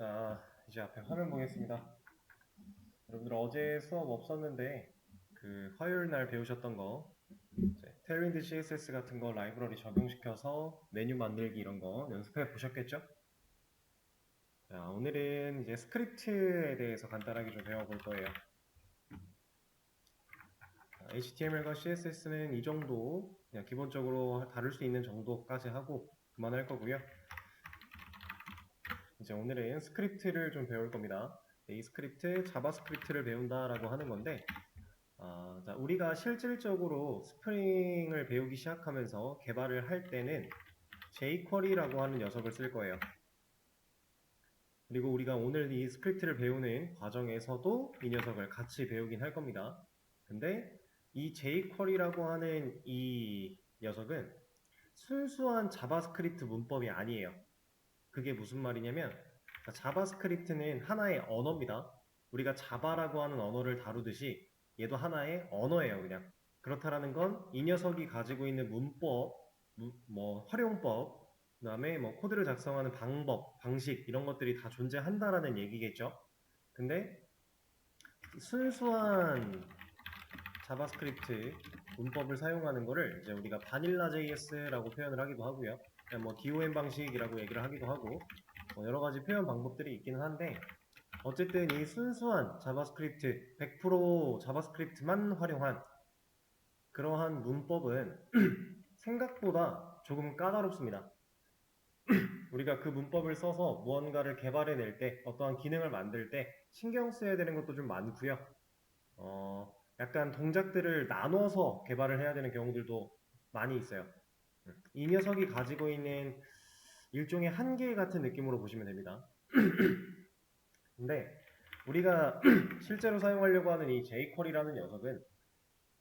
자, 이제 앞에 화면 보겠습니다. 여러분들 어제 수업 없었는데 그 화요일 날 배우셨던 거 이제 테일윈드 CSS 같은 거 라이브러리 적용시켜서 메뉴 만들기 이런 거 연습해 보셨겠죠? 자, 오늘은 이제 스크립트에 대해서 간단하게 좀 배워볼 거예요. HTML과 CSS는 이 정도 그냥 기본적으로 다룰 수 있는 정도까지 하고 그만할 거고요. 이제 오늘은 스크립트를 좀 배울 겁니다. 이 스크립트, 자바스크립트를 배운다라고 하는 건데 자, 우리가 실질적으로 스프링을 배우기 시작하면서 개발을 할 때는 jQuery라고 하는 녀석을 쓸 거예요. 그리고 우리가 오늘 이 스크립트를 배우는 과정에서도 이 녀석을 같이 배우긴 할 겁니다. 근데 이 jQuery라고 하는 이 녀석은 순수한 자바스크립트 문법이 아니에요. 그게 무슨 말이냐면 자바스크립트는 하나의 언어입니다. 우리가 자바라고 하는 언어를 다루듯이 얘도 하나의 언어예요, 그냥. 그렇다라는 건 이 녀석이 가지고 있는 문법, 뭐 활용법, 그다음에 뭐 코드를 작성하는 방법, 방식 이런 것들이 다 존재한다라는 얘기겠죠. 근데 순수한 자바스크립트 문법을 사용하는 거를 이제 우리가 바닐라 JS라고 표현을 하기도 하고요. 그냥 뭐 DOM 방식이라고 얘기를 하기도 하고 뭐 여러 가지 표현 방법들이 있기는 한데 어쨌든 이 순수한 자바스크립트 100% 자바스크립트만 활용한 그러한 문법은 생각보다 조금 까다롭습니다. 우리가 그 문법을 써서 무언가를 개발해낼 때 어떠한 기능을 만들 때 신경 써야 되는 것도 좀 많고요. 약간 동작들을 나눠서 개발을 해야 되는 경우들도 많이 있어요. 이 녀석이 가지고 있는 일종의 한계 같은 느낌으로 보시면 됩니다. 근데 우리가 실제로 사용하려고 하는 이 jQuery라는 녀석은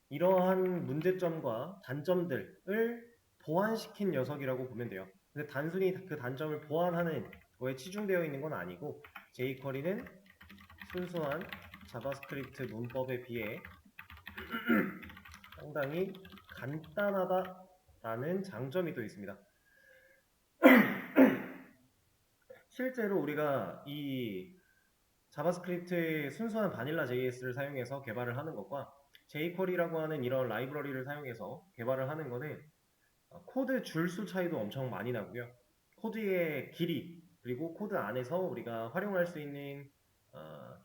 이러한 문제점과 단점들을 보완시킨 녀석이라고 보면 돼요. 근데 단순히 그 단점을 보완하는 거에 치중되어 있는 건 아니고 jQuery는 순수한 자바스크립트 문법에 비해 상당히 간단하다라는 장점이 또 있습니다. 실제로 우리가 이 자바스크립트의 순수한 바닐라 JS를 사용해서 개발을 하는 것과 jQuery라고 하는 이런 라이브러리를 사용해서 개발을 하는 거는 코드 줄수 차이도 엄청 많이 나고요. 코드의 길이 그리고 코드 안에서 우리가 활용할 수 있는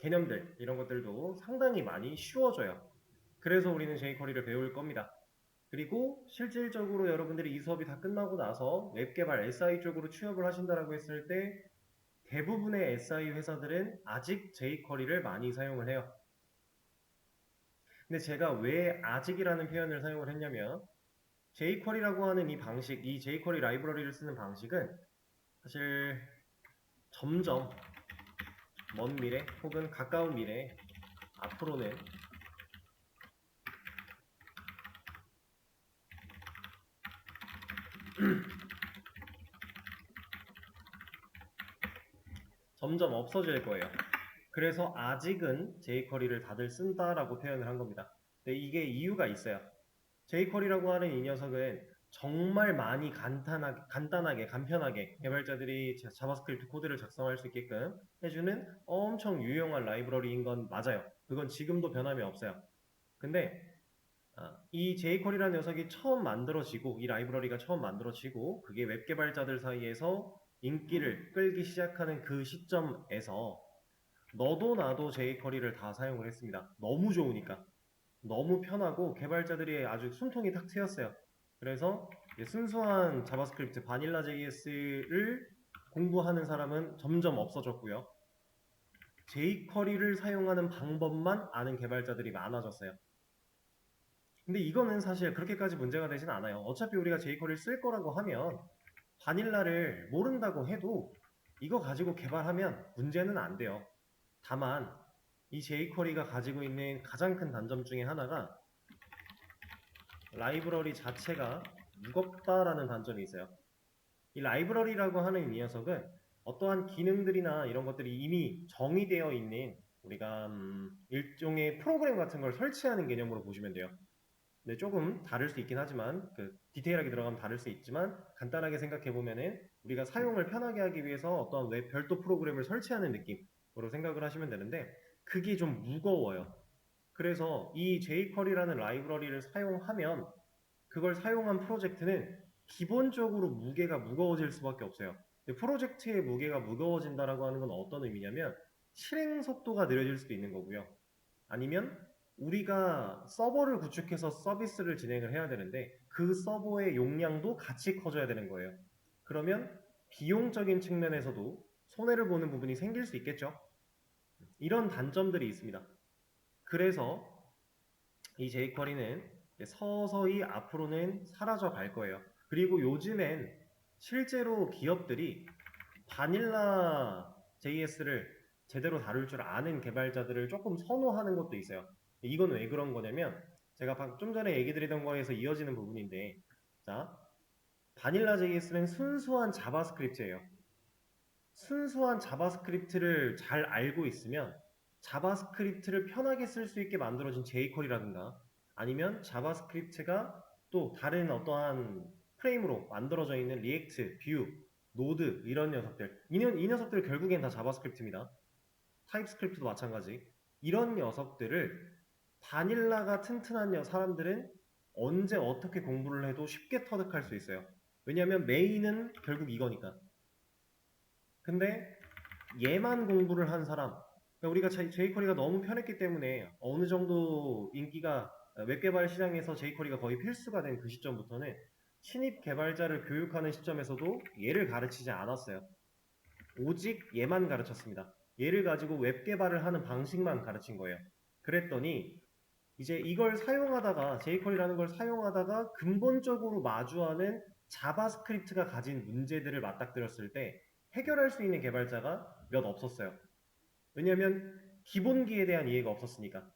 개념들 이런 것들도 상당히 많이 쉬워져요. 그래서 우리는 jQuery를 배울 겁니다. 그리고 실질적으로 여러분들이 이 수업이 다 끝나고 나서 웹개발 SI 쪽으로 취업을 하신다라고 했을 때 대부분의 SI 회사들은 아직 jQuery를 많이 사용을 해요. 근데 제가 왜 아직이라는 표현을 사용을 했냐면 jQuery라고 하는 이 방식, 이 jQuery 라이브러리를 쓰는 방식은 사실 점점 먼 미래 혹은 가까운 미래 앞으로는 점점 없어질 거예요. 그래서 아직은 jQuery를 다들 쓴다라고 표현을 한 겁니다. 근데 이게 이유가 있어요. jQuery라고 하는 이 녀석은 정말 많이 간단하게, 간편하게 개발자들이 자바스크립트 코드를 작성할 수 있게끔 해주는 엄청 유용한 라이브러리인 건 맞아요. 그건 지금도 변함이 없어요. 근데 이 jQuery라는 녀석이 처음 만들어지고 이 라이브러리가 처음 만들어지고 그게 웹 개발자들 사이에서 인기를 끌기 시작하는 그 시점에서 너도 나도 jQuery를 다 사용을 했습니다. 너무 좋으니까. 너무 편하고 개발자들이 아주 숨통이 탁 트였어요. 그래서 순수한 자바스크립트 바닐라 JS를 공부하는 사람은 점점 없어졌고요. jQuery를 사용하는 방법만 아는 개발자들이 많아졌어요. 근데 이거는 사실 그렇게까지 문제가 되진 않아요. 어차피 우리가 jQuery를 쓸 거라고 하면 바닐라를 모른다고 해도 이거 가지고 개발하면 문제는 안 돼요. 다만 이 jQuery가 가지고 있는 가장 큰 단점 중에 하나가 라이브러리 자체가 무겁다라는 단점이 있어요. 이 라이브러리라고 하는 이 녀석은 어떠한 기능들이나 이런 것들이 이미 정의되어 있는 우리가 일종의 프로그램 같은 걸 설치하는 개념으로 보시면 돼요. 네, 조금 다를 수 있긴 하지만 디테일하게 들어가면 다를 수 있지만 간단하게 생각해 보면은 우리가 사용을 편하게 하기 위해서 어떤 웹 별도 프로그램을 설치하는 느낌으로 생각을 하시면 되는데 그게 좀 무거워요. 그래서 이 jQuery라는 라이브러리를 사용하면 그걸 사용한 프로젝트는 기본적으로 무게가 무거워질 수밖에 없어요. 근데 프로젝트의 무게가 무거워진다라고 하는 건 어떤 의미냐면 실행 속도가 느려질 수도 있는 거고요. 아니면 우리가 서버를 구축해서 서비스를 진행을 해야 되는데 그 서버의 용량도 같이 커져야 되는 거예요. 그러면 비용적인 측면에서도 손해를 보는 부분이 생길 수 있겠죠. 이런 단점들이 있습니다. 그래서 이 jQuery는 서서히 앞으로는 사라져 갈 거예요. 그리고 요즘엔 실제로 기업들이 바닐라 JS를 제대로 다룰 줄 아는 개발자들을 조금 선호하는 것도 있어요. 이건 왜 그런 거냐면 제가 좀 전에 얘기 드리던 거에서 이어지는 부분인데 자, 바닐라 JS는 순수한 자바스크립트예요. 순수한 자바스크립트를 잘 알고 있으면 자바스크립트를 편하게 쓸 수 있게 만들어진 jQuery라든가 아니면 자바스크립트가 또 다른 어떠한 프레임으로 만들어져 있는 리액트, 뷰, 노드 이런 녀석들 이 녀석들 결국엔 다 자바스크립트입니다. 타입스크립트도 마찬가지. 이런 녀석들을 바닐라가 튼튼한 사람들은 언제 어떻게 공부를 해도 쉽게 터득할 수 있어요. 왜냐하면 메인은 결국 이거니까. 근데 얘만 공부를 한 사람, 그러니까 우리가 jQuery가 너무 편했기 때문에 어느 정도 인기가 웹 개발 시장에서 jQuery가 거의 필수가 된 그 시점부터는 신입 개발자를 교육하는 시점에서도 얘를 가르치지 않았어요. 오직 얘만 가르쳤습니다. 얘를 가지고 웹 개발을 하는 방식만 가르친 거예요. 그랬더니 이제 이걸 사용하다가 jQuery라는 걸 사용하다가 근본적으로 마주하는 자바스크립트가 가진 문제들을 맞닥뜨렸을 때 해결할 수 있는 개발자가 몇 없었어요. 왜냐하면 기본기에 대한 이해가 없었으니까.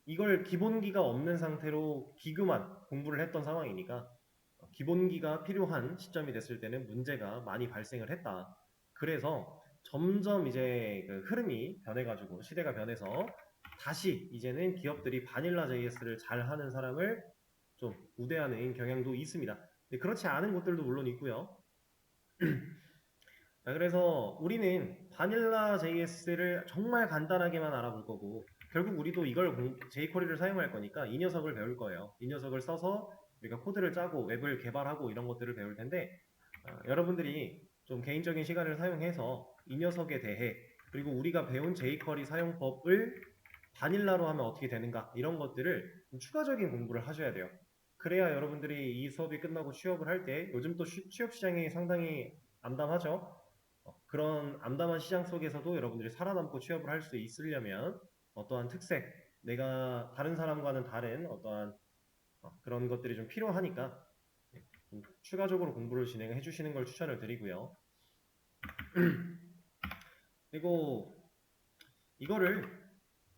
이걸 기본기가 없는 상태로 기교만 공부를 했던 상황이니까 기본기가 필요한 시점이 됐을 때는 문제가 많이 발생을 했다. 그래서 점점 이제 그 흐름이 변해가지고 시대가 변해서 다시 이제는 기업들이 바닐라 JS를 잘 하는 사람을 좀 우대하는 경향도 있습니다. 그렇지 않은 곳들도 물론 있고요. 그래서 우리는 바닐라 JS를 정말 간단하게만 알아볼 거고 결국 우리도 이걸 jQuery를 사용할 거니까 이 녀석을 배울 거예요. 이 녀석을 써서 우리가 코드를 짜고 웹을 개발하고 이런 것들을 배울 텐데 여러분들이 좀 개인적인 시간을 사용해서 이 녀석에 대해 그리고 우리가 배운 jQuery 사용법을 바닐라로 하면 어떻게 되는가 이런 것들을 추가적인 공부를 하셔야 돼요. 그래야 여러분들이 이 수업이 끝나고 취업을 할 때 요즘 또 취업 시장이 상당히 암담하죠. 그런 암담한 시장 속에서도 여러분들이 살아남고 취업을 할 수 있으려면 어떠한 특색, 내가 다른 사람과는 다른 어떠한 그런 것들이 좀 필요하니까 좀 추가적으로 공부를 진행해 주시는 걸 추천을 드리고요. 그리고 이거를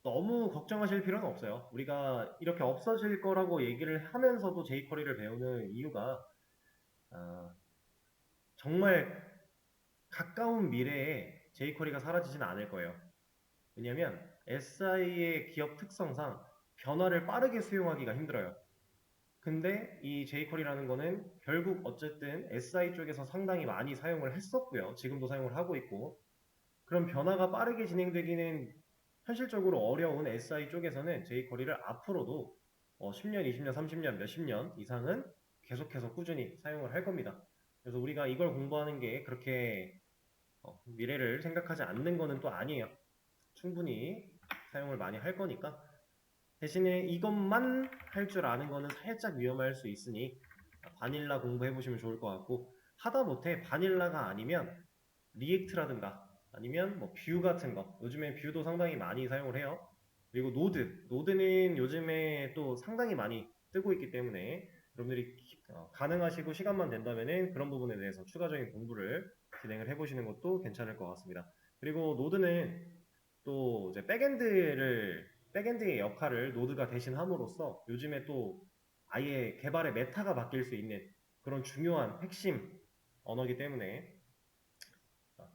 너무 걱정하실 필요는 없어요. 우리가 이렇게 없어질 거라고 얘기를 하면서도 jQuery를 배우는 이유가 정말 가까운 미래에 jQuery가 사라지진 않을 거예요. 왜냐면 SI의 기업 특성상 변화를 빠르게 수용하기가 힘들어요. 근데 이 jQuery라는 거는 결국 어쨌든 SI 쪽에서 상당히 많이 사용을 했었고요. 지금도 사용을 하고 있고 그런 변화가 빠르게 진행되기는 현실적으로 어려운 SI 쪽에서는 jQuery를 앞으로도 10년, 20년, 30년, 몇십 년 이상은 계속해서 꾸준히 사용을 할 겁니다. 그래서 우리가 이걸 공부하는 게 그렇게 미래를 생각하지 않는 거는 또 아니에요. 충분히 사용을 많이 할 거니까 대신에 이것만 할 줄 아는 거는 살짝 위험할 수 있으니 바닐라 공부해 보시면 좋을 것 같고 하다못해 바닐라가 아니면 리액트라든가 아니면 뭐 뷰 같은 거 요즘에 뷰도 상당히 많이 사용을 해요. 그리고 노드는 요즘에 또 상당히 많이 뜨고 있기 때문에 여러분들이 가능하시고 시간만 된다면은 그런 부분에 대해서 추가적인 공부를 진행을 해보시는 것도 괜찮을 것 같습니다. 그리고 노드는 또 이제 백엔드의 역할을 노드가 대신함으로써 요즘에 또 아예 개발의 메타가 바뀔 수 있는 그런 중요한 핵심 언어이기 때문에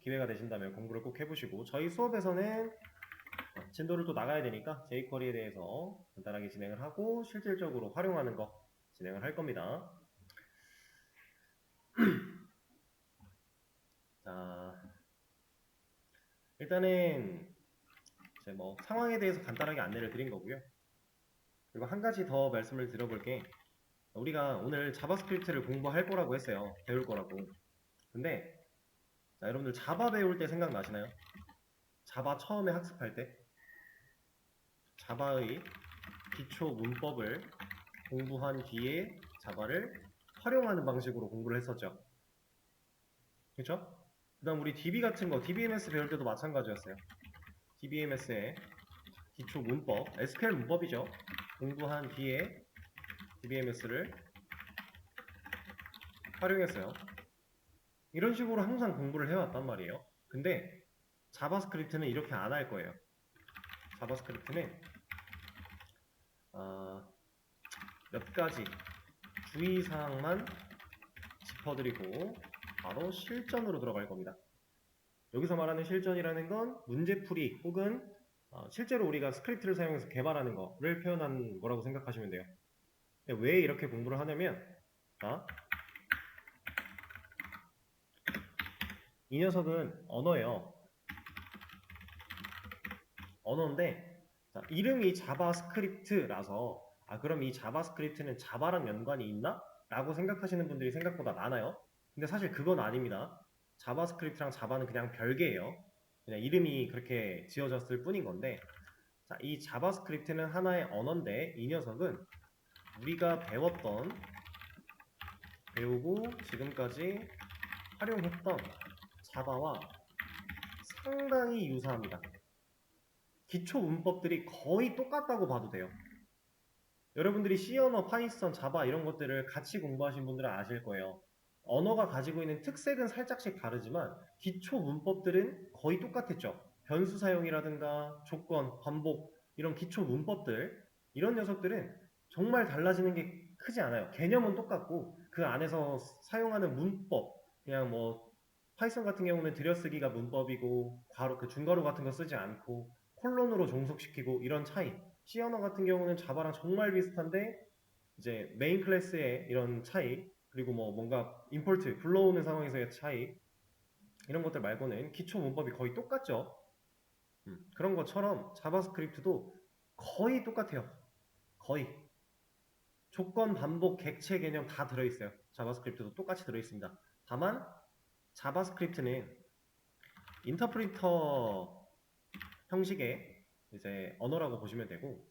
기회가 되신다면 공부를 꼭 해보시고 저희 수업에서는 진도를 또 나가야 되니까 jQuery에 대해서 간단하게 진행을 하고 실질적으로 활용하는 거 진행을 할 겁니다. 자, 일단은 이제 뭐 상황에 대해서 간단하게 안내를 드린 거고요. 그리고 한 가지 더 말씀을 드려볼게. 우리가 오늘 자바스크립트를 공부할 거라고 했어요. 배울 거라고. 근데 자, 여러분들 자바 배울 때 생각나시나요? 자바 처음에 학습할 때 자바의 기초 문법을 공부한 뒤에 자바를 활용하는 방식으로 공부를 했었죠. 그렇죠? 그 다음 우리 DB 같은 거 DBMS 배울 때도 마찬가지였어요. DBMS의 기초 문법, SQL 문법이죠. 공부한 뒤에 DBMS를 활용했어요. 이런 식으로 항상 공부를 해왔단 말이에요. 근데 자바스크립트는 이렇게 안 할 거예요. 자바스크립트는 몇 가지 주의사항만 짚어드리고 바로 실전으로 들어갈 겁니다. 여기서 말하는 실전이라는 건 문제풀이 혹은 실제로 우리가 스크립트를 사용해서 개발하는 거를 표현한 거라고 생각하시면 돼요. 왜 이렇게 공부를 하냐면 이 녀석은 언어예요. 언어인데 이름이 자바스크립트라서 그럼 이 자바스크립트는 자바랑 연관이 있나? 라고 생각하시는 분들이 생각보다 많아요. 근데 사실 그건 아닙니다. 자바스크립트랑 자바는 그냥 별개예요. 그냥 이름이 그렇게 지어졌을 뿐인 건데 이 자바스크립트는 하나의 언어인데 이 녀석은 우리가 배우고 지금까지 활용했던 자바와 상당히 유사합니다. 기초 문법들이 거의 똑같다고 봐도 돼요. 여러분들이 C 언어, 파이썬, 자바 이런 것들을 같이 공부하신 분들은 아실 거예요. 언어가 가지고 있는 특색은 살짝씩 다르지만 기초 문법들은 거의 똑같았죠. 변수 사용이라든가 조건, 반복 이런 기초 문법들 이런 녀석들은 정말 달라지는 게 크지 않아요. 개념은 똑같고 그 안에서 사용하는 문법 그냥 뭐 파이썬 같은 경우는 들여쓰기가 문법이고 괄호 그 중괄호 같은 거 쓰지 않고 콜론으로 종속시키고 이런 차이. C 언어 같은 경우는 자바랑 정말 비슷한데 이제 메인 클래스의 이런 차이 그리고 뭐 뭔가 임포트 불러오는 상황에서의 차이 이런 것들 말고는 기초 문법이 거의 똑같죠. 그런 것처럼 자바스크립트도 거의 똑같아요. 거의 조건 반복 객체 개념 다 들어있어요. 자바스크립트도 똑같이 들어있습니다. 다만 자바스크립트는 인터프리터 형식의 이제 언어라고 보시면 되고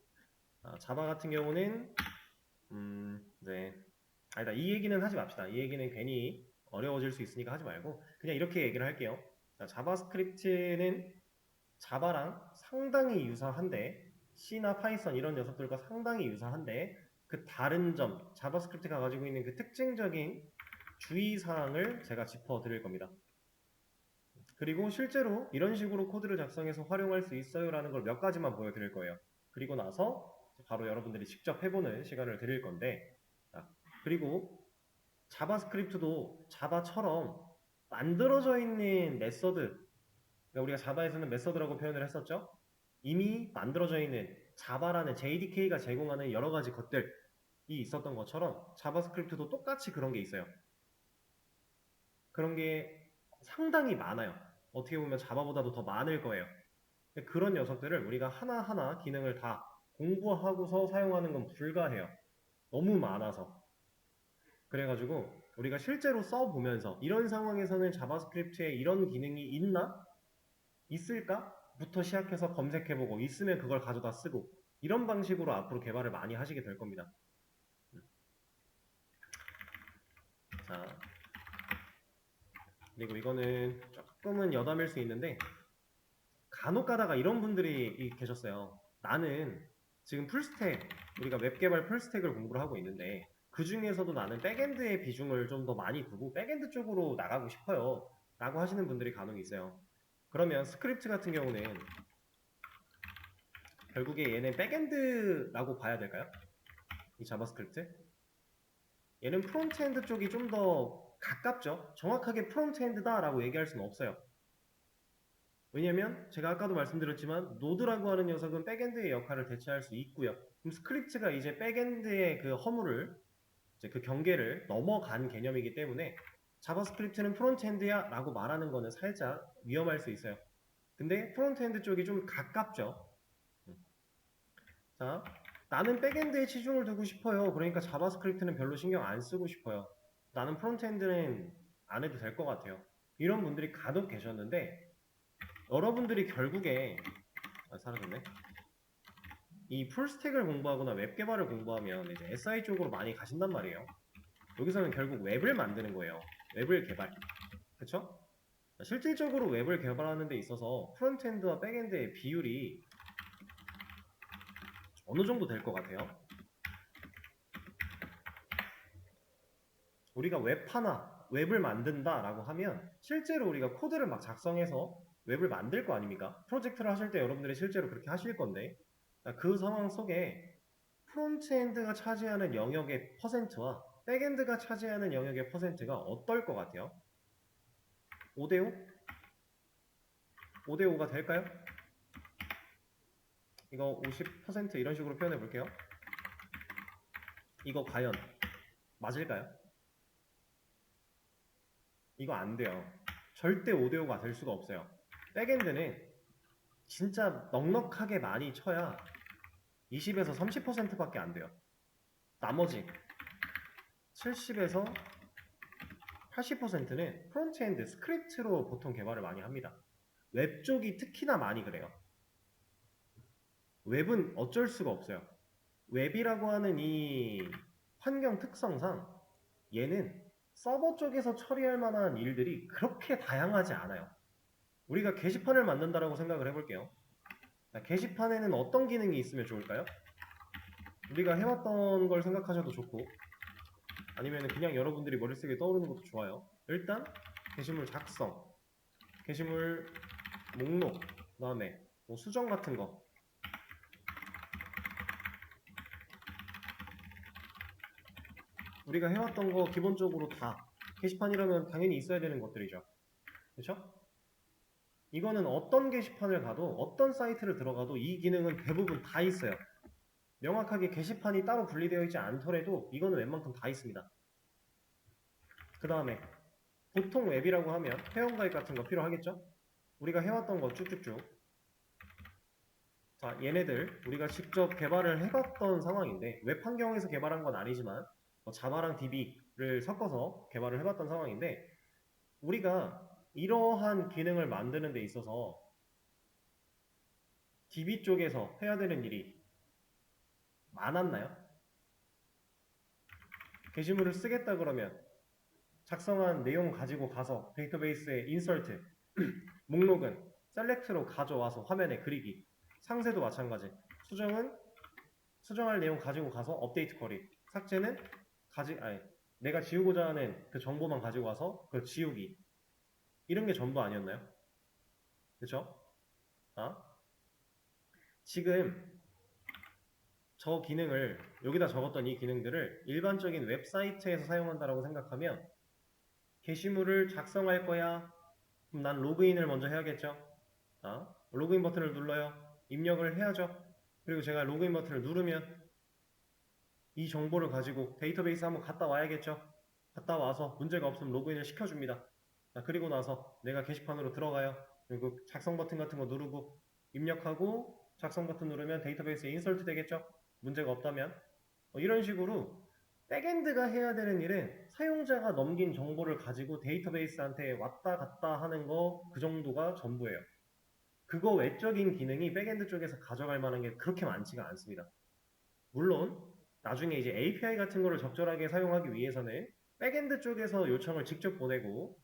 자바 같은 경우는 이제 아니다 이 얘기는 하지 맙시다. 이 얘기는 괜히 어려워질 수 있으니까 하지 말고 그냥 이렇게 얘기를 할게요. 자바스크립트는 자바랑 상당히 유사한데 C나 파이썬 이런 녀석들과 상당히 유사한데 그 다른 점 자바스크립트가 가지고 있는 그 특징적인 주의사항을 제가 짚어드릴 겁니다. 그리고 실제로 이런 식으로 코드를 작성해서 활용할 수 있어요 라는 걸 몇 가지만 보여드릴 거예요. 그리고 나서 바로 여러분들이 직접 해보는 시간을 드릴 건데 그리고 자바스크립트도 자바처럼 만들어져 있는 메서드 그러니까 우리가 자바에서는 메서드라고 표현을 했었죠. 이미 만들어져 있는 자바라는 JDK가 제공하는 여러 가지 것들이 있었던 것처럼 자바스크립트도 똑같이 그런 게 있어요. 그런 게 상당히 많아요. 어떻게 보면 자바보다도 더 많을 거예요. 그런 녀석들을 우리가 하나하나 기능을 다 공부하고서 사용하는 건 불가해요. 너무 많아서. 그래가지고 우리가 실제로 써보면서 이런 상황에서는 자바스크립트에 이런 기능이 있나? 있을까? 부터 시작해서 검색해보고 있으면 그걸 가져다 쓰고 이런 방식으로 앞으로 개발을 많이 하시게 될 겁니다. 자, 그리고 이거는 조금은 여담일 수 있는데 간혹 가다가 이런 분들이 계셨어요. 나는 지금 풀스택, 우리가 웹 개발 풀스택을 공부를 하고 있는데 그 중에서도 나는 백엔드의 비중을 좀 더 많이 두고 백엔드 쪽으로 나가고 싶어요. 라고 하시는 분들이 간혹 있어요. 그러면 스크립트 같은 경우는 결국에 얘는 백엔드라고 봐야 될까요? 이 자바스크립트? 얘는 프론트엔드 쪽이 좀 더 가깝죠. 정확하게 프론트엔드다 라고 얘기할 수는 없어요. 왜냐면 제가 아까도 말씀드렸지만 노드라고 하는 녀석은 백엔드의 역할을 대체할 수 있고요. 그럼 스크립트가 이제 백엔드의 그 허물을 이제 그 경계를 넘어간 개념이기 때문에 자바스크립트는 프론트엔드야 라고 말하는 거는 살짝 위험할 수 있어요. 근데 프론트엔드 쪽이 좀 가깝죠. 자, 나는 백엔드에 치중을 두고 싶어요. 그러니까 자바스크립트는 별로 신경 안 쓰고 싶어요. 나는 프론트엔드는 안 해도 될 것 같아요. 이런 분들이 간혹 계셨는데 여러분들이 결국에 사라졌네. 이 풀스택을 공부하거나 웹 개발을 공부하면 이제 SI 쪽으로 많이 가신단 말이에요. 여기서는 결국 웹을 만드는 거예요. 웹을 개발. 그쵸? 실질적으로 웹을 개발하는 데 있어서 프론트엔드와 백엔드의 비율이 어느 정도 될 것 같아요? 우리가 웹 하나, 웹을 만든다 라고 하면 실제로 우리가 코드를 막 작성해서 웹을 만들 거 아닙니까? 프로젝트를 하실 때 여러분들이 실제로 그렇게 하실 건데 그 상황 속에 프론트엔드가 차지하는 영역의 퍼센트와 백엔드가 차지하는 영역의 퍼센트가 어떨 것 같아요? 5대5? 5대5가 될까요? 이거 50% 이런 식으로 표현해 볼게요. 이거 과연 맞을까요? 이거 안 돼요. 절대 5대5가 될 수가 없어요. 백엔드는 진짜 넉넉하게 많이 쳐야 20에서 30%밖에 안 돼요. 나머지 70에서 80%는 프론트엔드 스크립트로 보통 개발을 많이 합니다. 웹 쪽이 특히나 많이 그래요. 웹은 어쩔 수가 없어요. 웹이라고 하는 이 환경 특성상 얘는 서버 쪽에서 처리할 만한 일들이 그렇게 다양하지 않아요. 우리가 게시판을 만든다라고 생각을 해볼게요. 자, 게시판에는 어떤 기능이 있으면 좋을까요? 우리가 해왔던 걸 생각하셔도 좋고 아니면 그냥 여러분들이 머릿속에 떠오르는 것도 좋아요. 일단 게시물 작성, 게시물 목록, 그 다음에 뭐 수정 같은 거 우리가 해왔던 거 기본적으로 다 게시판이라면 당연히 있어야 되는 것들이죠. 그렇죠? 이거는 어떤 게시판을 가도 어떤 사이트를 들어가도 이 기능은 대부분 다 있어요. 명확하게 게시판이 따로 분리되어 있지 않더라도 이거는 웬만큼 다 있습니다. 그 다음에 보통 웹이라고 하면 회원가입 같은 거 필요하겠죠? 우리가 해왔던 거 쭉쭉쭉 자 얘네들 우리가 직접 개발을 해봤던 상황인데 웹 환경에서 개발한 건 아니지만 자바랑 DB를 섞어서 개발을 해봤던 상황인데 우리가 이러한 기능을 만드는 데 있어서 DB 쪽에서 해야 되는 일이 많았나요? 게시물을 쓰겠다 그러면 작성한 내용 가지고 가서 데이터베이스에 인서트 목록은 셀렉트로 가져와서 화면에 그리기 상세도 마찬가지 수정할 내용 가지고 가서 업데이트 쿼리 삭제는 내가 지우고자 하는 그 정보만 가지고 와서 그 지우기 이런 게 전부 아니었나요? 그쵸? 아? 지금 저 기능을 여기다 적었던 이 기능들을 일반적인 웹사이트에서 사용한다고 생각하면 게시물을 작성할 거야. 그럼 난 로그인을 먼저 해야겠죠. 로그인 버튼을 눌러요. 입력을 해야죠. 그리고 제가 로그인 버튼을 누르면 이 정보를 가지고 데이터베이스 한번 갔다 와야겠죠. 갔다 와서 문제가 없으면 로그인을 시켜줍니다. 그리고 나서 내가 게시판으로 들어가요. 그리고 작성 버튼 같은 거 누르고 입력하고 작성 버튼 누르면 데이터베이스에 인설트 되겠죠. 문제가 없다면 이런 식으로 백엔드가 해야 되는 일은 사용자가 넘긴 정보를 가지고 데이터베이스한테 왔다 갔다 하는 거 그 정도가 전부예요. 그거 외적인 기능이 백엔드 쪽에서 가져갈 만한 게 그렇게 많지가 않습니다. 물론 나중에 이제 API 같은 거를 적절하게 사용하기 위해서는 백엔드 쪽에서 요청을 직접 보내고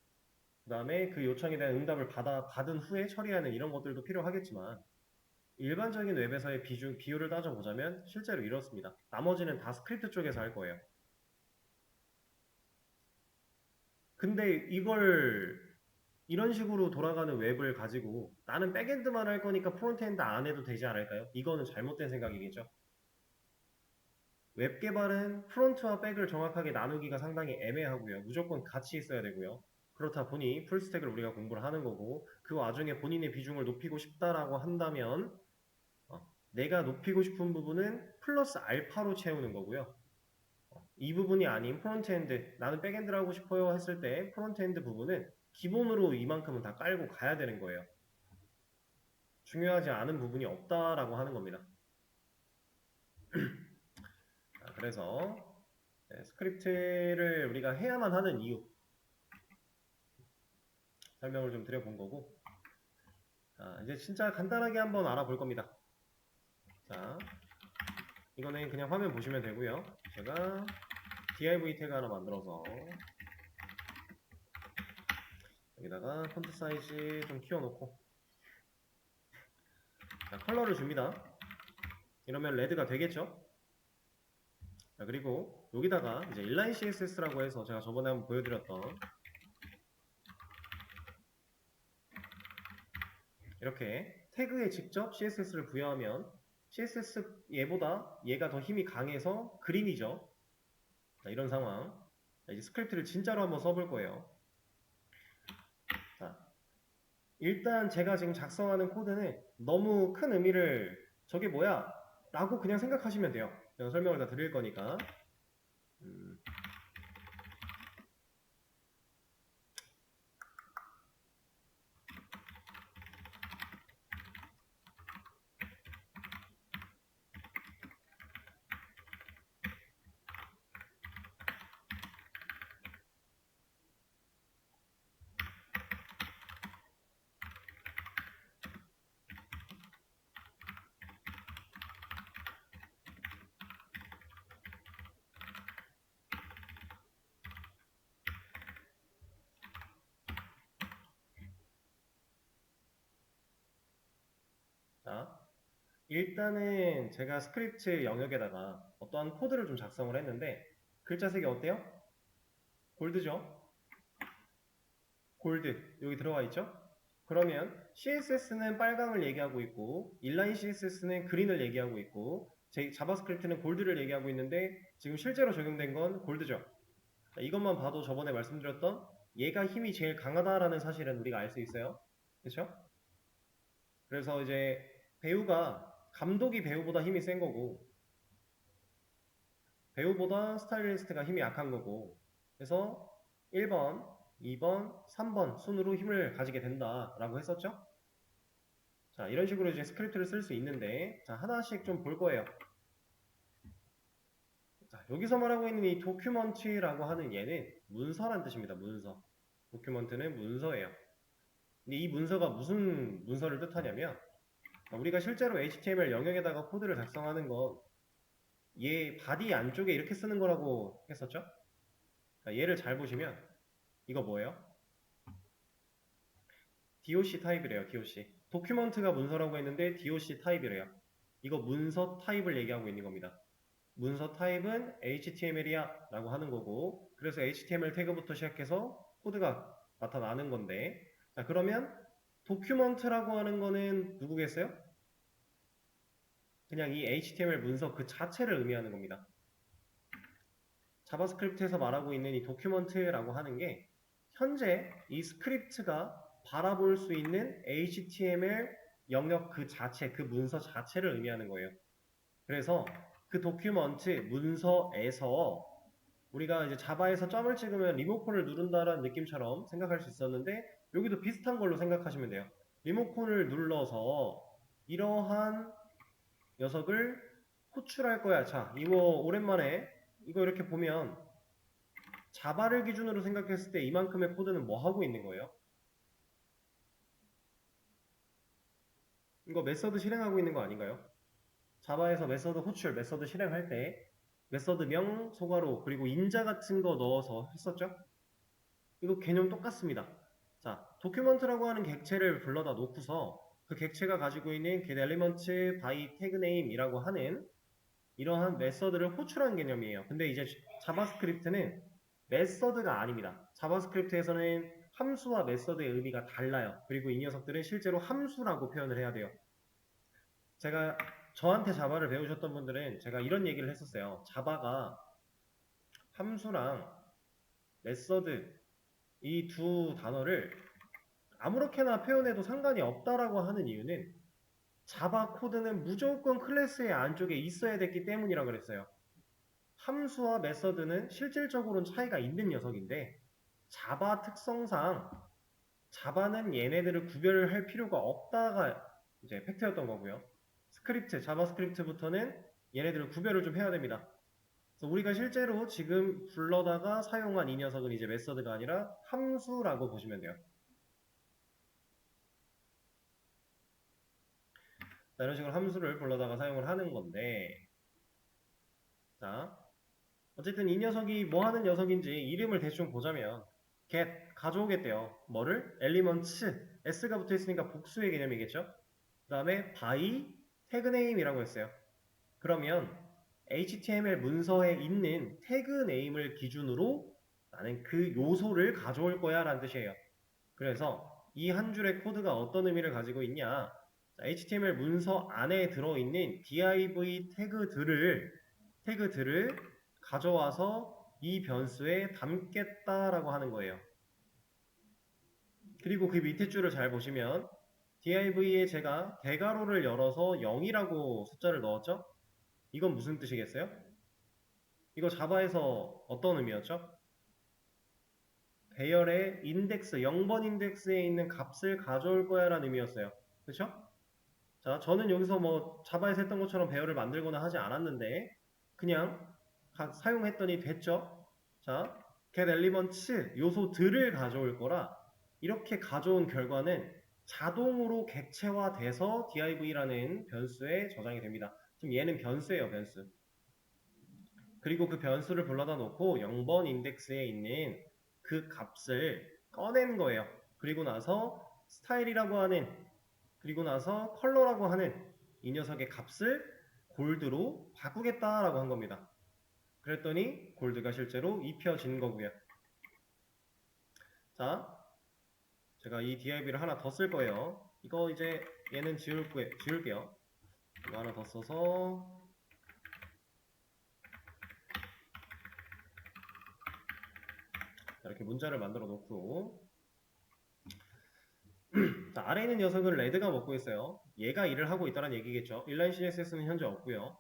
그 다음에 그 요청에 대한 응답을 받은 후에 처리하는 이런 것들도 필요하겠지만 일반적인 웹에서의 비율을 따져보자면 실제로 이렇습니다. 나머지는 다 스크립트 쪽에서 할 거예요. 근데 이걸 이런 식으로 돌아가는 웹을 가지고 나는 백엔드만 할 거니까 프론트엔드 안 해도 되지 않을까요? 이거는 잘못된 생각이겠죠. 웹 개발은 프론트와 백을 정확하게 나누기가 상당히 애매하고요. 무조건 같이 있어야 되고요. 그렇다 보니 풀스택을 우리가 공부를 하는 거고, 그 와중에 본인의 비중을 높이고 싶다라고 한다면 내가 높이고 싶은 부분은 플러스 알파로 채우는 거고요. 이 부분이 아닌 프론트엔드, 나는 백엔드를 하고 싶어요 했을 때 프론트엔드 부분은 기본으로 이만큼은 다 깔고 가야 되는 거예요. 중요하지 않은 부분이 없다라고 하는 겁니다. 그래서 스크립트를 우리가 해야만 하는 이유 설명을 좀 드려본 거고, 자, 이제 진짜 간단하게 한번 알아볼 겁니다. 자, 이거는 그냥 화면 보시면 되고요. 제가 div 태그 하나 만들어서 여기다가 폰트 사이즈 좀 키워놓고, 자, 컬러를 줍니다. 이러면 레드가 되겠죠? 자, 그리고 여기다가 이제 inline CSS라고 해서 제가 저번에 한번 보여드렸던 이렇게 태그에 직접 CSS를 부여하면 CSS 얘보다 얘가 더 힘이 강해서 그린이죠. 자, 이런 상황. 자, 이제 스크립트를 진짜로 한번 써볼 거예요. 자, 일단 제가 지금 작성하는 코드는 너무 큰 의미를 저게 뭐야? 라고 그냥 생각하시면 돼요. 제가 설명을 다 드릴 거니까. 자, 일단은 제가 스크립트 영역에다가 어떠한 코드를 좀 작성을 했는데 글자색이 어때요? 골드죠? 골드 여기 들어가 있죠? 그러면 CSS는 빨강을 얘기하고 있고 인라인 CSS는 그린을 얘기하고 있고 자바스크립트는 골드를 얘기하고 있는데 지금 실제로 적용된 건 골드죠. 이것만 봐도 저번에 말씀드렸던 얘가 힘이 제일 강하다라는 사실은 우리가 알 수 있어요. 그렇죠? 그래서 이제 배우가 감독이 배우보다 힘이 센 거고 배우보다 스타일리스트가 힘이 약한 거고 그래서 1번, 2번, 3번 순으로 힘을 가지게 된다라고 했었죠? 자, 이런 식으로 이제 스크립트를 쓸 수 있는데 자, 하나씩 좀 볼 거예요. 자, 여기서 말하고 있는 이 도큐먼트라고 하는 얘는 문서란 뜻입니다. 문서. 도큐먼트는 문서예요. 근데 이 문서가 무슨 문서를 뜻하냐면 우리가 실제로 HTML 영역에다가 코드를 작성하는 건 얘 바디 안쪽에 이렇게 쓰는 거라고 했었죠? 자, 얘를 잘 보시면 이거 뭐예요? DOC 타입이래요. DOC. 도큐먼트가 문서라고 했는데 DOC 타입이래요. 이거 문서 타입을 얘기하고 있는 겁니다. 문서 타입은 HTML이야 라고 하는 거고 그래서 HTML 태그부터 시작해서 코드가 나타나는 건데 자 그러면 도큐먼트라고 하는 거는 누구겠어요? 그냥 이 HTML 문서 그 자체를 의미하는 겁니다. 자바스크립트에서 말하고 있는 이 도큐먼트라고 하는 게 현재 이 스크립트가 바라볼 수 있는 HTML 영역 그 자체, 그 문서 자체를 의미하는 거예요. 그래서 그 도큐먼트 문서에서 우리가 이제 자바에서 점을 찍으면 리모컨을 누른다라는 느낌처럼 생각할 수 있었는데 여기도 비슷한 걸로 생각하시면 돼요. 리모컨을 눌러서 이러한 녀석을 호출할 거야. 자, 이거 오랜만에 이거 이렇게 보면 자바를 기준으로 생각했을 때 이만큼의 코드는 뭐 하고 있는 거예요? 이거 메서드 실행하고 있는 거 아닌가요? 자바에서 메서드 호출, 메서드 실행할 때 메서드 명, 소괄호, 그리고 인자 같은 거 넣어서 했었죠? 이거 개념 똑같습니다. 자, 도큐먼트라고 하는 객체를 불러다 놓고서 그 객체가 가지고 있는 get element by tag name이라고 하는 이러한 메서드를 호출한 개념이에요. 근데 이제 자바스크립트는 메서드가 아닙니다. 자바스크립트에서는 함수와 메서드의 의미가 달라요. 그리고 이 녀석들은 실제로 함수라고 표현을 해야 돼요. 제가 저한테 자바를 배우셨던 분들은 제가 이런 얘기를 했었어요. 자바가 함수랑 메서드 이 두 단어를 아무렇게나 표현해도 상관이 없다라고 하는 이유는 자바 코드는 무조건 클래스의 안쪽에 있어야 됐기 때문이라 그랬어요. 함수와 메서드는 실질적으로는 차이가 있는 녀석인데 자바 특성상 자바는 얘네들을 구별할 필요가 없다가 이제 팩트였던 거고요. 스크립트, 자바스크립트부터는 얘네들을 구별을 좀 해야 됩니다. 그래서 우리가 실제로 지금 불러다가 사용한 이 녀석은 이제 메서드가 아니라 함수라고 보시면 돼요. 자, 이런 식으로 함수를 불러다가 사용을 하는 건데, 자, 어쨌든 이 녀석이 뭐 하는 녀석인지 이름을 대충 보자면 get 가져오겠대요. 뭐를? elements s가 붙어 있으니까 복수의 개념이겠죠. 그 다음에 by 태그 네임이라고 했어요. 그러면 HTML 문서에 있는 태그 네임을 기준으로 나는 그 요소를 가져올 거야 라는 뜻이에요. 그래서 이 한 줄의 코드가 어떤 의미를 가지고 있냐, HTML 문서 안에 들어있는 div 태그들을 가져와서 이 변수에 담겠다라고 하는 거예요. 그리고 그 밑에 줄을 잘 보시면 div에 제가 대괄호를 열어서 0이라고 숫자를 넣었죠? 이건 무슨 뜻이겠어요? 이거 자바에서 어떤 의미였죠? 배열의 인덱스, 0번 인덱스에 있는 값을 가져올 거야 라는 의미였어요. 그쵸? 자, 저는 여기서 뭐 자바에서 했던 것처럼 배열을 만들거나 하지 않았는데 그냥 사용했더니 됐죠? 자, get elements 요소들을 가져올 거라 이렇게 가져온 결과는 자동으로 객체화돼서 div라는 변수에 저장이 됩니다. 지금 얘는 변수예요, 변수. 그리고 그 변수를 불러다 놓고 0번 인덱스에 있는 그 값을 꺼낸 거예요. 그리고 나서 스타일이라고 하는, 그리고 나서 컬러라고 하는 이 녀석의 값을 골드로 바꾸겠다라고 한 겁니다. 그랬더니 골드가 실제로 입혀진 거고요. 자, 제가 이 div를 하나 더 쓸 거예요. 이거 이제 얘는 지울게요. 이거 하나 더 써서 이렇게 문자를 만들어 놓고 자, 아래에 있는 녀석은 레드가 먹고 있어요. 얘가 일을 하고 있다는 얘기겠죠. 인라인 CSS는 현재 없고요.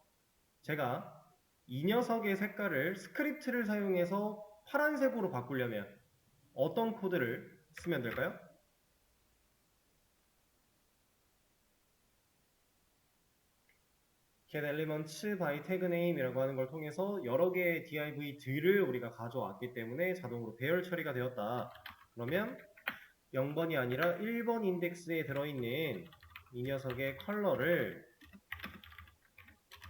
제가 이 녀석의 색깔을 스크립트를 사용해서 파란색으로 바꾸려면 어떤 코드를 쓰면 될까요? get elements by tag name 이라고 하는 걸 통해서 여러 개의 div들을 우리가 가져왔기 때문에 자동으로 배열 처리가 되었다. 그러면 0번이 아니라 1번 인덱스에 들어있는 이 녀석의 컬러를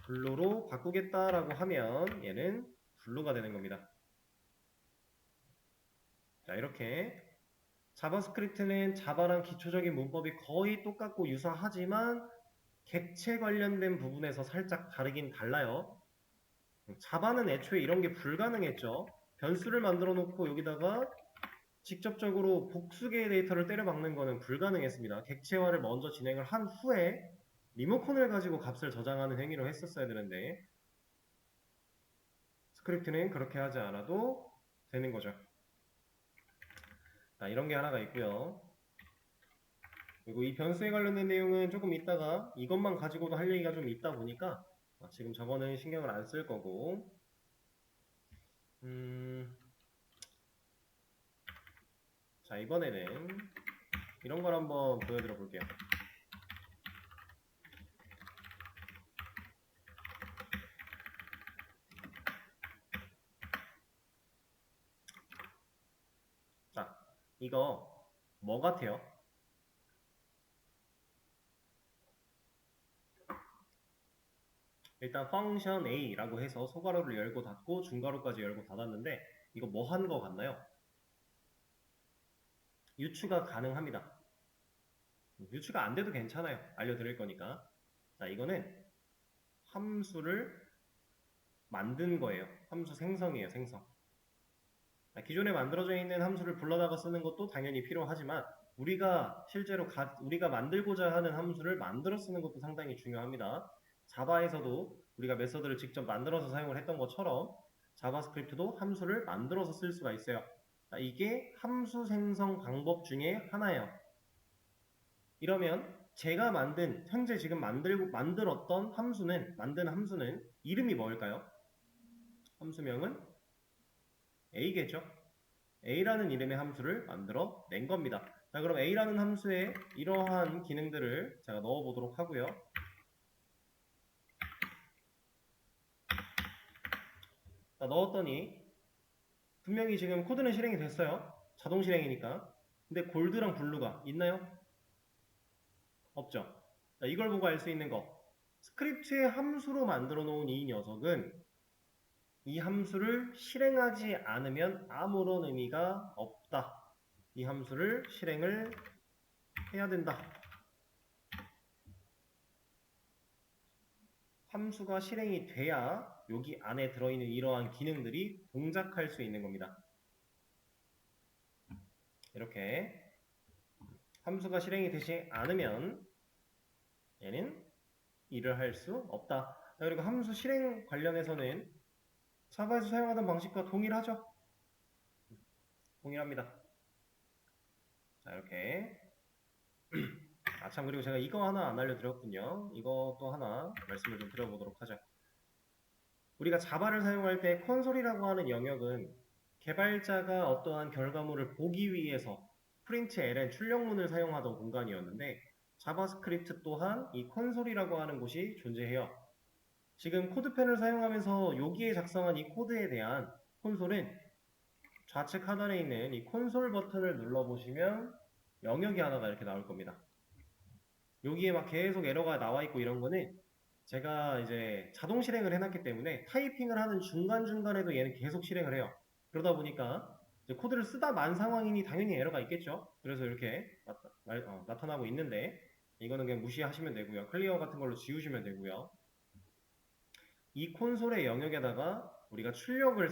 블루로 바꾸겠다라고 하면 얘는 블루가 되는 겁니다. 자, 이렇게 자바스크립트는 자바랑 기초적인 문법이 거의 똑같고 유사하지만 객체 관련된 부분에서 살짝 다르긴 달라요. 자바는 애초에 이런 게 불가능했죠. 변수를 만들어 놓고 여기다가 직접적으로 복수계의 데이터를 때려 박는 거는 불가능했습니다. 객체화를 먼저 진행을 한 후에 리모컨을 가지고 값을 저장하는 행위로 했었어야 되는데 스크립트는 그렇게 하지 않아도 되는 거죠. 자, 이런 게 하나가 있고요. 그리고 이 변수에 관련된 내용은 조금 이따가 이것만 가지고도 할 얘기가 좀 있다 보니까 지금 저거는 신경을 안 쓸 거고 자, 이번에는 이런 걸 한번 보여드려 볼게요. 자, 이거 뭐 같아요? 일단 펑션 A라고 해서 소괄호를 열고 닫고 중괄호까지 열고 닫았는데 이거 뭐 하는 거 같나요? 유추가 가능합니다. 유추가 안 돼도 괜찮아요. 알려드릴 거니까. 자, 이거는 함수를 만든 거예요. 함수 생성이에요, 생성. 기존에 만들어져 있는 함수를 불러다가 쓰는 것도 당연히 필요하지만 우리가 실제로 우리가 만들고자 하는 함수를 만들어 쓰는 것도 상당히 중요합니다. 자바에서도 우리가 메서드를 직접 만들어서 사용을 했던 것처럼 자바스크립트도 함수를 만들어서 쓸 수가 있어요. 자, 이게 함수 생성 방법 중에 하나예요. 이러면 제가 현재 지금 만든 함수는 이름이 뭘까요? 함수명은 A겠죠? A라는 이름의 함수를 만들어 낸 겁니다. 자, 그럼 A라는 함수에 이러한 기능들을 제가 넣어 보도록 하고요. 자, 넣었더니 분명히 지금 코드는 실행이 됐어요. 자동 실행이니까. 근데 골드랑 블루가 있나요? 없죠. 자, 이걸 보고 알 수 있는 거. 스크립트의 함수로 만들어 놓은 이 녀석은 이 함수를 실행하지 않으면 아무런 의미가 없다. 이 함수를 실행을 해야 된다. 함수가 실행이 돼야 여기 안에 들어있는 이러한 기능들이 동작할 수 있는 겁니다. 이렇게 함수가 실행이 되지 않으면 얘는 일을 할 수 없다. 자, 그리고 함수 실행 관련해서는 자바에서 사용하던 방식과 동일하죠? 동일합니다. 자, 이렇게. 아, 참, 그리고 제가 이거 하나 안 알려드렸군요. 이것도 하나 말씀을 좀 드려보도록 하죠. 우리가 자바를 사용할 때 콘솔이라고 하는 영역은 개발자가 어떠한 결과물을 보기 위해서 프린트ln 출력문을 사용하던 공간이었는데 자바스크립트 또한 이 콘솔이라고 하는 곳이 존재해요. 지금 코드펜을 사용하면서 여기에 작성한 이 코드에 대한 콘솔은 좌측 하단에 있는 이 콘솔 버튼을 눌러보시면 영역이 하나가 이렇게 나올 겁니다. 여기에 막 계속 에러가 나와 있고 이런 거는 제가 이제 자동 실행을 해놨기 때문에 타이핑을 하는 중간중간에도 얘는 계속 실행을 해요. 그러다 보니까 이제 코드를 쓰다 만 상황이니 당연히 에러가 있겠죠. 그래서 이렇게 나타나고 있는데 이거는 그냥 무시하시면 되고요. 클리어 같은 걸로 지우시면 되고요. 이 콘솔의 영역에다가 우리가 출력문을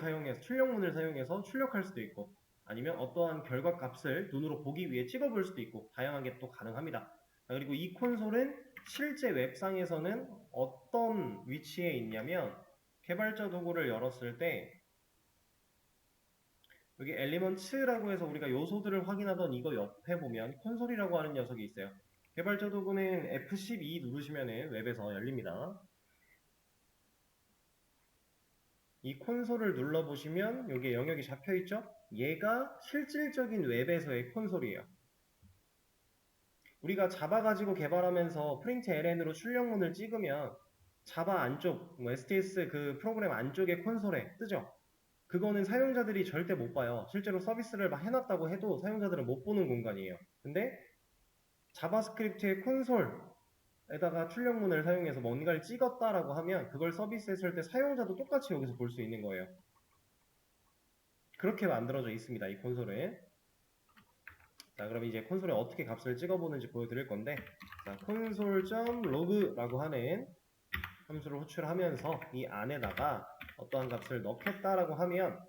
사용해서 출력할 수도 있고 아니면 어떠한 결과값을 눈으로 보기 위해 찍어볼 수도 있고 다양한 게 또 가능합니다. 그리고 이 콘솔은 실제 웹상에서는 어떤 위치에 있냐면 개발자 도구를 열었을 때 여기 엘리먼츠라고 해서 우리가 요소들을 확인하던 이거 옆에 보면 콘솔이라고 하는 녀석이 있어요. 개발자 도구는 F12 누르시면 웹에서 열립니다. 이 콘솔을 눌러보시면 여기에 영역이 잡혀있죠? 얘가 실질적인 웹에서의 콘솔이에요. 우리가 자바 가지고 개발하면서 프린트ln으로 출력문을 찍으면 자바 안쪽, STS 그 프로그램 안쪽에 콘솔에 뜨죠? 그거는 사용자들이 절대 못 봐요. 실제로 서비스를 막 해놨다고 해도 사용자들은 못 보는 공간이에요. 근데 자바스크립트의 콘솔에다가 출력문을 사용해서 뭔가를 찍었다라고 하면 그걸 서비스했을 때 사용자도 똑같이 여기서 볼 수 있는 거예요. 그렇게 만들어져 있습니다. 이 콘솔은. 자, 그럼 이제 콘솔에 어떻게 값을 찍어보는지 보여드릴 건데, 자, console.log라고 하는 함수를 호출하면서 이 안에다가 어떠한 값을 넣겠다라고 하면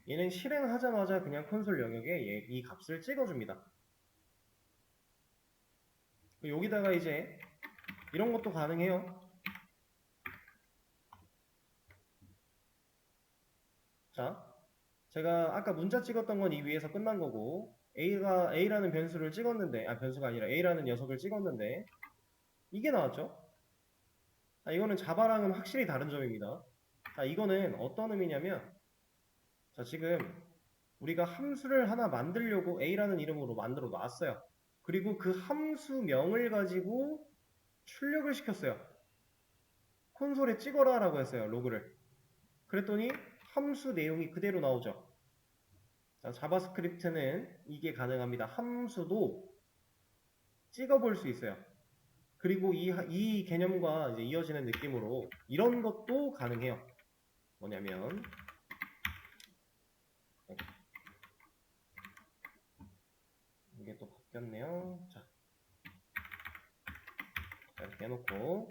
얘는 실행하자마자 그냥 콘솔 영역에 이 값을 찍어줍니다. 여기다가 이제 이런 것도 가능해요. 자, 제가 아까 문자 찍었던 건 이 위에서 끝난 거고 A라는 변수를 찍었는데 변수가 아니라 A라는 녀석을 찍었는데 이게 나왔죠? 자, 이거는 자바랑은 확실히 다른 점입니다. 자, 이거는 어떤 의미냐면 자, 지금 우리가 함수를 하나 만들려고 A라는 이름으로 만들어 놨어요. 그리고 그 함수명을 가지고 출력을 시켰어요. 콘솔에 찍어라 라고 했어요. 로그를. 그랬더니 함수 내용이 그대로 나오죠. 자, 자바스크립트는 이게 가능합니다. 함수도 찍어볼 수 있어요. 그리고 이 개념과 이제 이어지는 느낌으로 이런 것도 가능해요. 뭐냐면 이게 또 바뀌었네요. 자, 이렇게 해놓고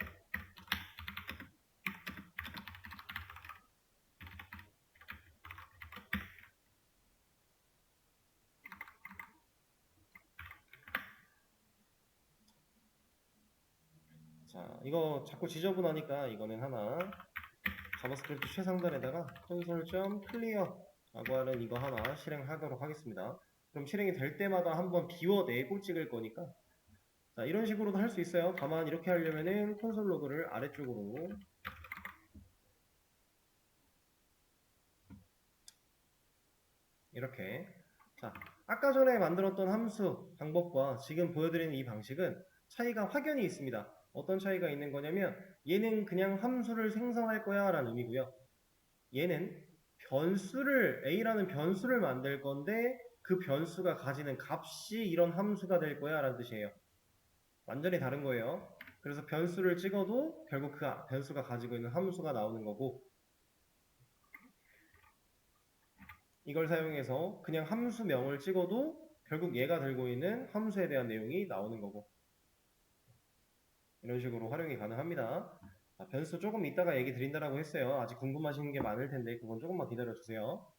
자, 이거 자꾸 지저분하니까 이거는 하나 자바스크립트 최상단에다가 console.clear 라고 하는 이거 하나 실행하도록 하겠습니다. 그럼 실행이 될 때마다 한번 비워내고 찍을 거니까 자, 이런 식으로도 할 수 있어요. 다만 이렇게 하려면은 콘솔 로그를 아래쪽으로 이렇게 자, 아까 전에 만들었던 함수 방법과 지금 보여드리는 이 방식은 차이가 확연히 있습니다. 어떤 차이가 있는 거냐면 얘는 그냥 함수를 생성할 거야 라는 의미고요. 얘는 변수를 A라는 변수를 만들 건데 그 변수가 가지는 값이 이런 함수가 될 거야 라는 뜻이에요. 완전히 다른 거예요. 그래서 변수를 찍어도 결국 그 변수가 가지고 있는 함수가 나오는 거고 이걸 사용해서 그냥 함수명을 찍어도 결국 얘가 들고 있는 함수에 대한 내용이 나오는 거고 이런 식으로 활용이 가능합니다. 자, 변수 조금 이따가 얘기 드린다라고 했어요. 아직 궁금하신 게 많을 텐데 그건 조금만 기다려 주세요.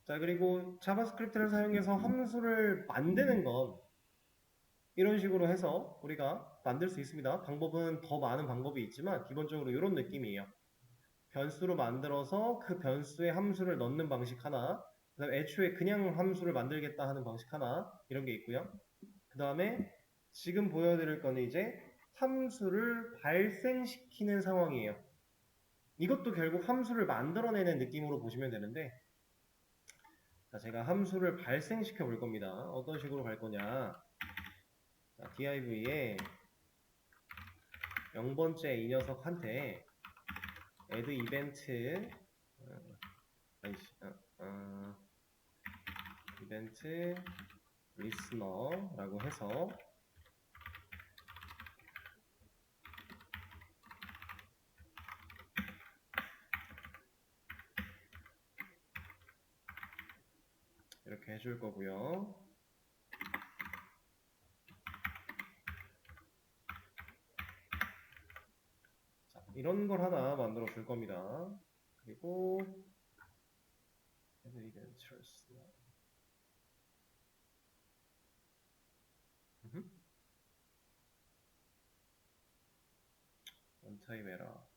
자, 그리고 자바스크립트를 사용해서 함수를 만드는 건 이런 식으로 해서 우리가 만들 수 있습니다. 방법은 더 많은 방법이 있지만 기본적으로 이런 느낌이에요. 변수로 만들어서 그 변수에 함수를 넣는 방식 하나, 그 다음에 애초에 그냥 함수를 만들겠다 하는 방식 하나, 이런 게 있고요. 그 다음에 지금 보여드릴 거는 이제 함수를 발생시키는 상황이에요. 이것도 결국 함수를 만들어내는 느낌으로 보시면 되는데 자, 제가 함수를 발생시켜 볼 겁니다. 어떤 식으로 갈 거냐. 자, div에 0번째 이 녀석한테 add 이벤트 이벤트 리스너라고 해서 이렇게 해줄 거고요. 자, 이런 걸 하나 만들어 줄 겁니다. 그리고 add event listener 원타입 에러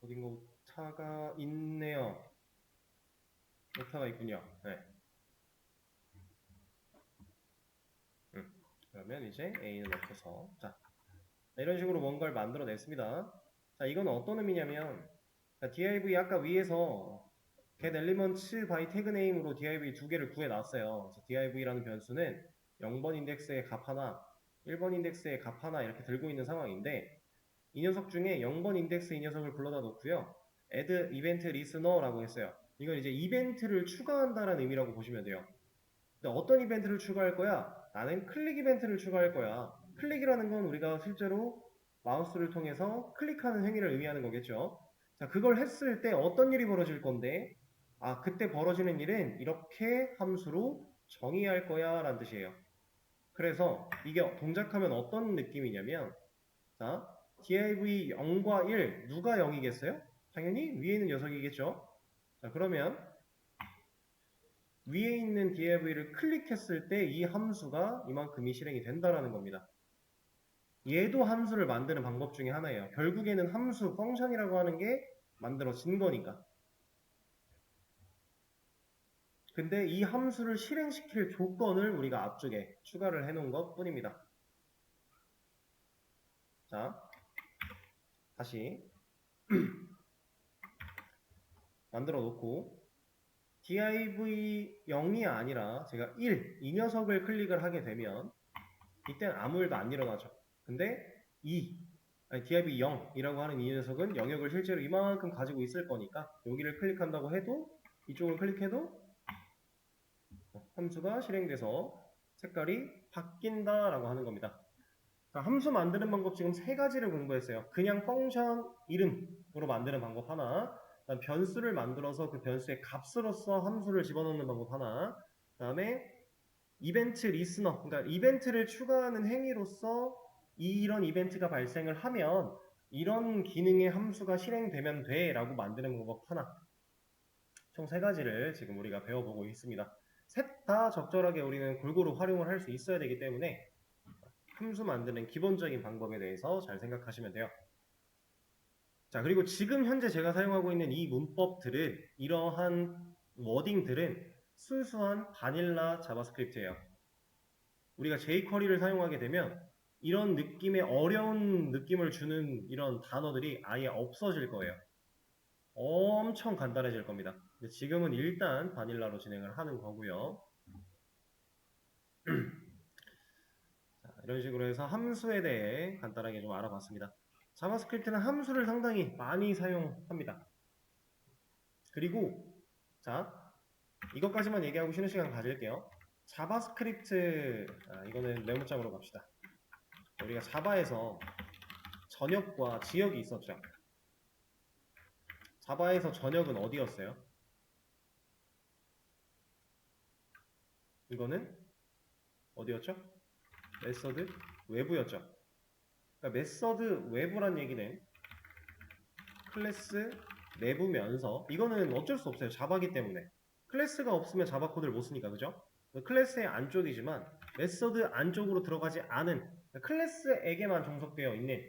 어딘가 오타가 있네요. 오타가 있군요. 네. 그러면 이제 a는 넣고서 자 이런 식으로 뭔가를 만들어냈습니다. 자 이건 어떤 의미냐면 자, div 아까 위에서 get elements by tag name으로 div 두 개를 구해놨어요. 그래서 div라는 변수는 0번 인덱스의 값 하나, 1번 인덱스의 값 하나 이렇게 들고 있는 상황인데 이 녀석 중에 0번 인덱스 이 녀석을 불러다 놓고요. add event listener라고 했어요. 이건 이제 이벤트를 추가한다는 의미라고 보시면 돼요. 근데 어떤 이벤트를 추가할 거야? 나는 클릭 이벤트를 추가할 거야. 클릭이라는 건 우리가 실제로 마우스를 통해서 클릭하는 행위를 의미하는 거겠죠. 자, 그걸 했을 때 어떤 일이 벌어질 건데, 아, 그때 벌어지는 일은 이렇게 함수로 정의할 거야 라는 뜻이에요. 그래서 이게 동작하면 어떤 느낌이냐면, 자, div 0과 1, 누가 0이겠어요? 당연히 위에 있는 녀석이겠죠. 자, 그러면 위에 있는 div를 클릭했을 때 이 함수가 이만큼이 실행이 된다라는 겁니다. 얘도 함수를 만드는 방법 중에 하나예요. 결국에는 함수, 펑션이라고 하는 게 만들어진 거니까. 근데 이 함수를 실행시킬 조건을 우리가 앞쪽에 추가를 해놓은 것 뿐입니다. 자, 다시 만들어 놓고 div 0이 아니라 제가 1, 이 녀석을 클릭을 하게 되면 이때는 아무 일도 안 일어나죠. 근데 2, div 0이라고 하는 이 녀석은 영역을 실제로 이만큼 가지고 있을 거니까 여기를 클릭한다고 해도 이쪽을 클릭해도 함수가 실행돼서 색깔이 바뀐다라고 하는 겁니다. 자, 함수 만드는 방법 지금 세 가지를 공부했어요. 그냥 펑션 이름으로 만드는 방법 하나, 그다음 변수를 만들어서 그 변수의 값으로서 함수를 집어넣는 방법 하나, 그다음에 이벤트 리스너, 그러니까 이벤트를 추가하는 행위로서 이런 이벤트가 발생을 하면 이런 기능의 함수가 실행되면 돼 라고 만드는 방법 하나. 총 세 가지를 지금 우리가 배워보고 있습니다. 셋 다 적절하게 우리는 골고루 활용을 할 수 있어야 되기 때문에 함수 만드는 기본적인 방법에 대해서 잘 생각하시면 돼요. 자, 그리고 지금 현재 제가 사용하고 있는 이 문법들은, 이러한 워딩들은 순수한 바닐라 자바스크립트예요. 우리가 jQuery를 사용하게 되면 이런 느낌의 어려운 느낌을 주는 이런 단어들이 아예 없어질 거예요. 엄청 간단해질 겁니다. 근데 지금은 일단 바닐라로 진행을 하는 거고요. 자, 이런 식으로 해서 함수에 대해 간단하게 좀 알아봤습니다. 자바스크립트는 함수를 상당히 많이 사용합니다. 그리고 자, 이것까지만 얘기하고 쉬는 시간 가질게요. 자바스크립트, 이거는 메모장으로 갑시다. 우리가 자바에서 전역과 지역이 있었죠. 자바에서 전역은 어디였어요? 이거는 어디였죠? 메서드 외부였죠. 그러니까 메서드 외부란 얘기는 클래스 내부면서, 이거는 어쩔 수 없어요. 자바기 때문에. 클래스가 없으면 자바 코드를 못 쓰니까, 그죠? 클래스의 안쪽이지만 메서드 안쪽으로 들어가지 않은, 그러니까 클래스에게만 종속되어 있는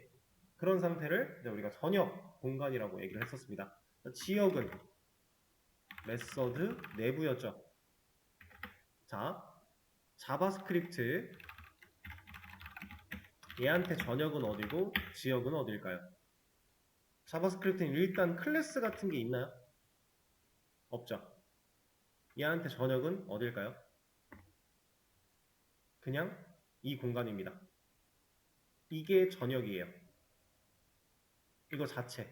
그런 상태를 이제 우리가 전역 공간이라고 얘기를 했었습니다. 지역은 메서드 내부였죠. 자, 자바스크립트 얘한테 전역은 어디고 지역은 어딜까요? 자바스크립트는 일단 클래스 같은 게 있나요? 없죠. 얘한테 전역은 어딜까요? 그냥 이 공간입니다. 이게 전역이에요. 이거 자체.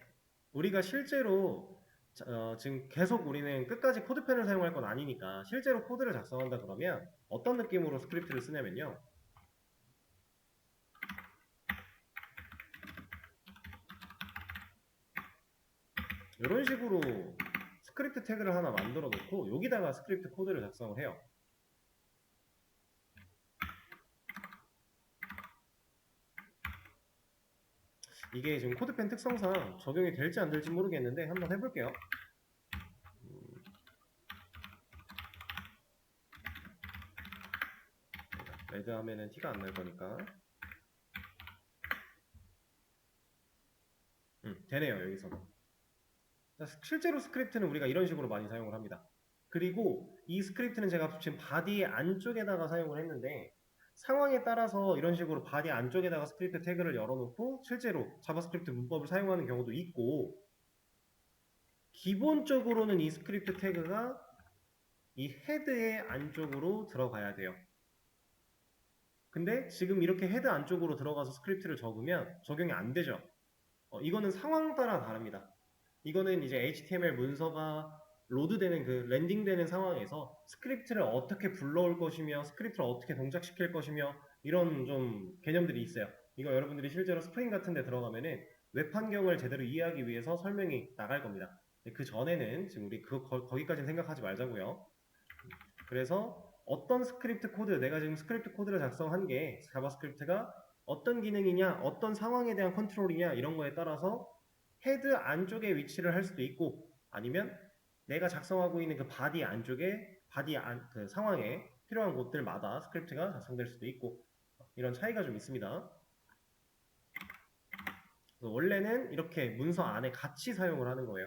우리가 실제로 지금 계속 우리는 끝까지 코드펜을 사용할 건 아니니까 실제로 코드를 작성한다 그러면 어떤 느낌으로 스크립트를 쓰냐면요. 이런 식으로 스크립트 태그를 하나 만들어 놓고 여기다가 스크립트 코드를 작성을 해요. 이게 지금 코드펜 특성상 적용이 될지 안 될지 모르겠는데 한번 해볼게요. 레드 하면은 티가 안 날 거니까. 되네요, 여기서는. 실제로 스크립트는 우리가 이런 식으로 많이 사용을 합니다. 그리고 이 스크립트는 제가 지금 바디 안쪽에다가 사용을 했는데 상황에 따라서 이런 식으로 바디 안쪽에다가 스크립트 태그를 열어놓고 실제로 자바스크립트 문법을 사용하는 경우도 있고, 기본적으로는 이 스크립트 태그가 이 헤드의 안쪽으로 들어가야 돼요. 근데 지금 이렇게 헤드 안쪽으로 들어가서 스크립트를 적으면 적용이 안 되죠. 이거는 상황 따라 다릅니다. 이거는 이제 HTML 문서가 로드되는, 그 랜딩되는 상황에서 스크립트를 어떻게 불러올 것이며 스크립트를 어떻게 동작시킬 것이며 이런 좀 개념들이 있어요. 이거 여러분들이 실제로 스프링 같은 데 들어가면은 웹 환경을 제대로 이해하기 위해서 설명이 나갈 겁니다. 그 전에는 지금 우리 거기까지는 생각하지 말자고요. 그래서 어떤 스크립트 코드, 내가 지금 스크립트 코드를 작성한 게 자바스크립트가 어떤 기능이냐, 어떤 상황에 대한 컨트롤이냐 이런 거에 따라서 헤드 안쪽에 위치를 할 수도 있고, 아니면 내가 작성하고 있는 그 바디 안쪽에 그 상황에 필요한 곳들마다 스크립트가 작성될 수도 있고, 이런 차이가 좀 있습니다. 원래는 이렇게 문서 안에 같이 사용을 하는 거예요.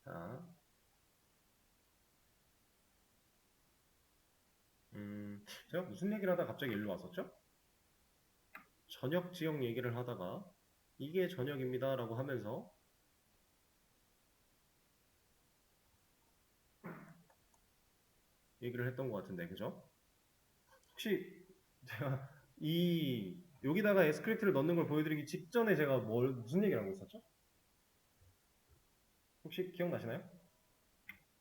자, 제가 무슨 얘기를 하다가 갑자기 일로 왔었죠? 전역 지역 얘기를 하다가 이게 전역입니다 라고 하면서 얘기를 했던 것 같은데, 그죠? 혹시 제가 여기다가 스크립트를 넣는 걸 보여드리기 직전에 제가 무슨 얘기를 하고 있었죠? 혹시 기억나시나요?